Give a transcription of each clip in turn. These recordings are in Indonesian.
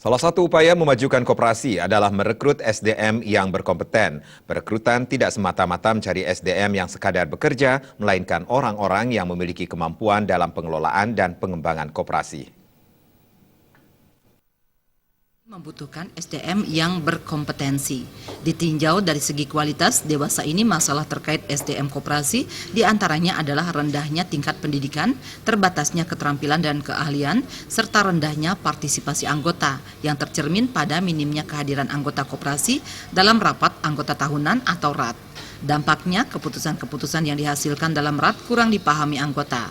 Salah satu upaya memajukan koperasi adalah merekrut SDM yang berkompeten. Perekrutan tidak semata-mata mencari SDM yang sekadar bekerja, melainkan orang-orang yang memiliki kemampuan dalam pengelolaan dan pengembangan koperasi. Membutuhkan SDM yang berkompetensi. Ditinjau dari segi kualitas, dewasa ini masalah terkait SDM koperasi diantaranya adalah rendahnya tingkat pendidikan, terbatasnya keterampilan dan keahlian, serta rendahnya partisipasi anggota yang tercermin pada minimnya kehadiran anggota koperasi dalam rapat anggota tahunan atau RAT. Dampaknya, keputusan-keputusan yang dihasilkan dalam RAT kurang dipahami anggota.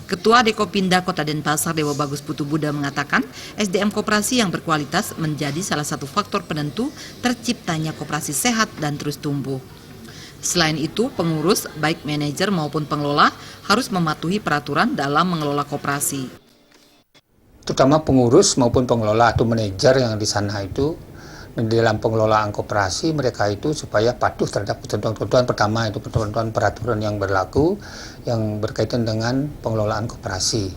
Ketua Dekopinda Kota Denpasar Dewa Bagus Putu Buddha mengatakan SDM koperasi yang berkualitas menjadi salah satu faktor penentu terciptanya koperasi sehat dan terus tumbuh. Selain itu, pengurus baik manajer maupun pengelola harus mematuhi peraturan dalam mengelola koperasi. Terutama pengurus maupun pengelola atau manajer yang di sana itu di dalam pengelolaan koperasi mereka itu supaya patuh terhadap ketentuan-ketentuan. Pertama itu ketentuan peraturan yang berlaku yang berkaitan dengan pengelolaan koperasi.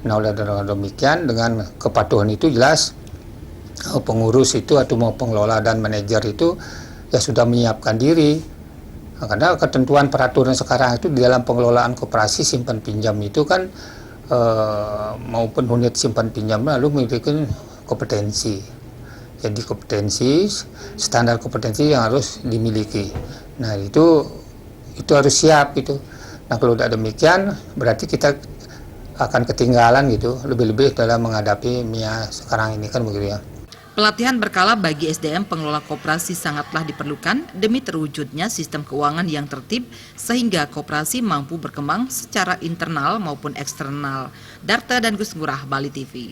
Nah, oleh demikian dengan kepatuhan itu jelas pengurus itu atau mau pengelola dan manajer itu ya sudah menyiapkan diri. Nah, karena ketentuan peraturan sekarang itu di dalam pengelolaan koperasi simpan pinjam itu kan maupun unit simpan pinjam lalu memiliki kompetensi. Jadi kompetensi, standar kompetensi yang harus dimiliki. Nah itu harus siap gitu. Nah kalau tidak demikian berarti kita akan ketinggalan gitu. Lebih-lebih dalam menghadapi MIA sekarang ini kan begitu ya. Pelatihan berkala bagi SDM pengelola koperasi sangatlah diperlukan demi terwujudnya sistem keuangan yang tertib sehingga koperasi mampu berkembang secara internal maupun eksternal. Darta dan Gus Ngurah, Bali TV.